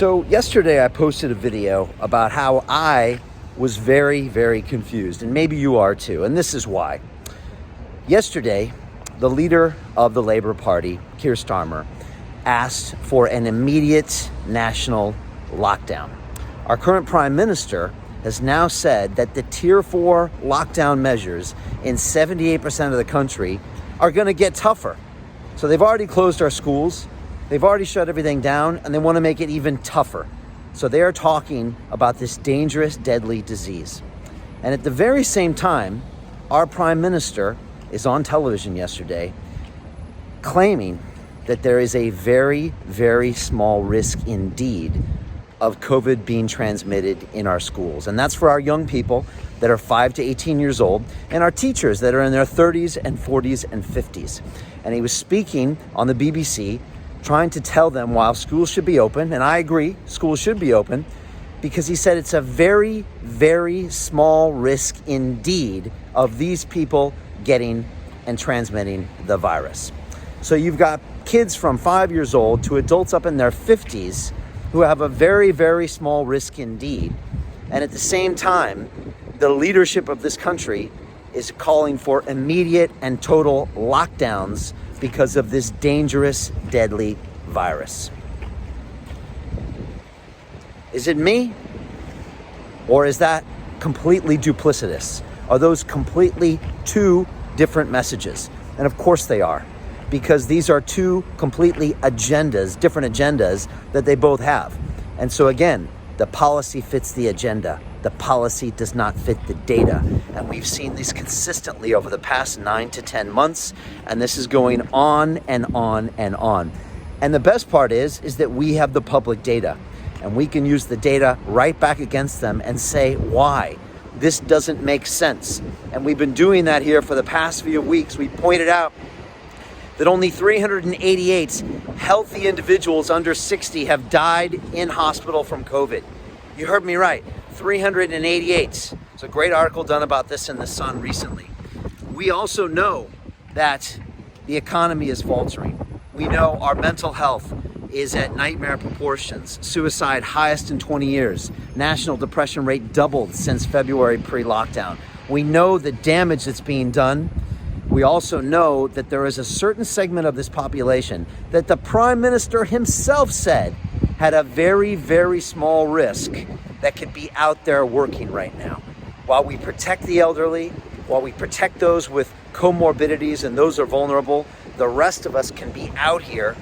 So yesterday I posted a video about how I was very, very confused, and maybe you are too, and this is why. Yesterday, the leader of the Labour Party, Keir Starmer, asked for an immediate national lockdown. Our current Prime Minister has now said that the Tier 4 lockdown measures in 78% of the country are going to get tougher. So they've already closed our schools. They've already shut everything down, and they want to make it even tougher. So they are talking about this dangerous, deadly disease. And at the very same time, our Prime Minister is on television yesterday claiming that there is a very, very small risk indeed of COVID being transmitted in our schools. And that's for our young people that are 5 to 18 years old and our teachers that are in their 30s and 40s and 50s. And he was speaking on the BBC trying to tell them while schools should be open, and I agree, schools should be open, because he said it's a very, very small risk indeed of these people getting and transmitting the virus. So you've got kids from 5 years old to adults up in their 50s who have a very, very small risk indeed. And at the same time, the leadership of this country is calling for immediate and total lockdowns because of this dangerous, deadly virus. Is it me? Or is that completely duplicitous? Are those completely two different messages? And of course they are, because these are two completely agendas, different agendas that they both have. And so again, the policy fits the agenda. The policy does not fit the data. And we've seen this consistently over the past 9 to 10 months. And this is going on and on and on. And the best part is that we have the public data. And we can use the data right back against them and say why this doesn't make sense. And we've been doing that here for the past few weeks. We pointed out that only 388 healthy individuals under 60 have died in hospital from COVID. You heard me right, 388. It's a great article done about this in The Sun recently. We also know that the economy is faltering. We know our mental health is at nightmare proportions. Suicide highest in 20 years. National depression rate doubled since February pre-lockdown. We know the damage that's being done. We also know that there is a certain segment of this population that the Prime Minister himself said had a very, very small risk that could be out there working right now. While we protect the elderly, while we protect those with comorbidities and those are vulnerable, the rest of us can be out here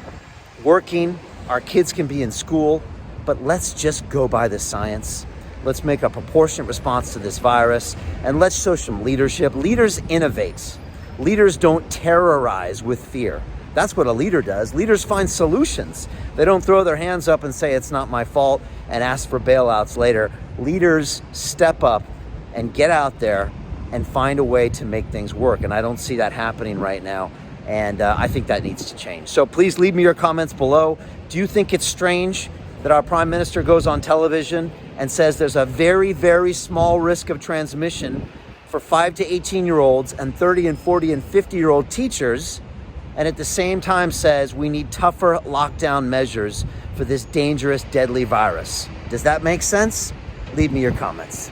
working, our kids can be in school, but let's just go by the science. Let's make a proportionate response to this virus, and let's show some leadership. Leaders innovate. Leaders don't terrorize with fear. That's what a leader does. Leaders find solutions. They don't throw their hands up and say, it's not my fault, and ask for bailouts later. Leaders step up and get out there and find a way to make things work. And I don't see that happening right now. And I think that needs to change. So please leave me your comments below. Do you think it's strange that our Prime Minister goes on television and says there's a very, very small risk of transmission for 5 to 18-year-olds and 30 and 40 and 50-year-old teachers, and at the same time says we need tougher lockdown measures for this dangerous, deadly virus? Does that make sense? Leave me your comments.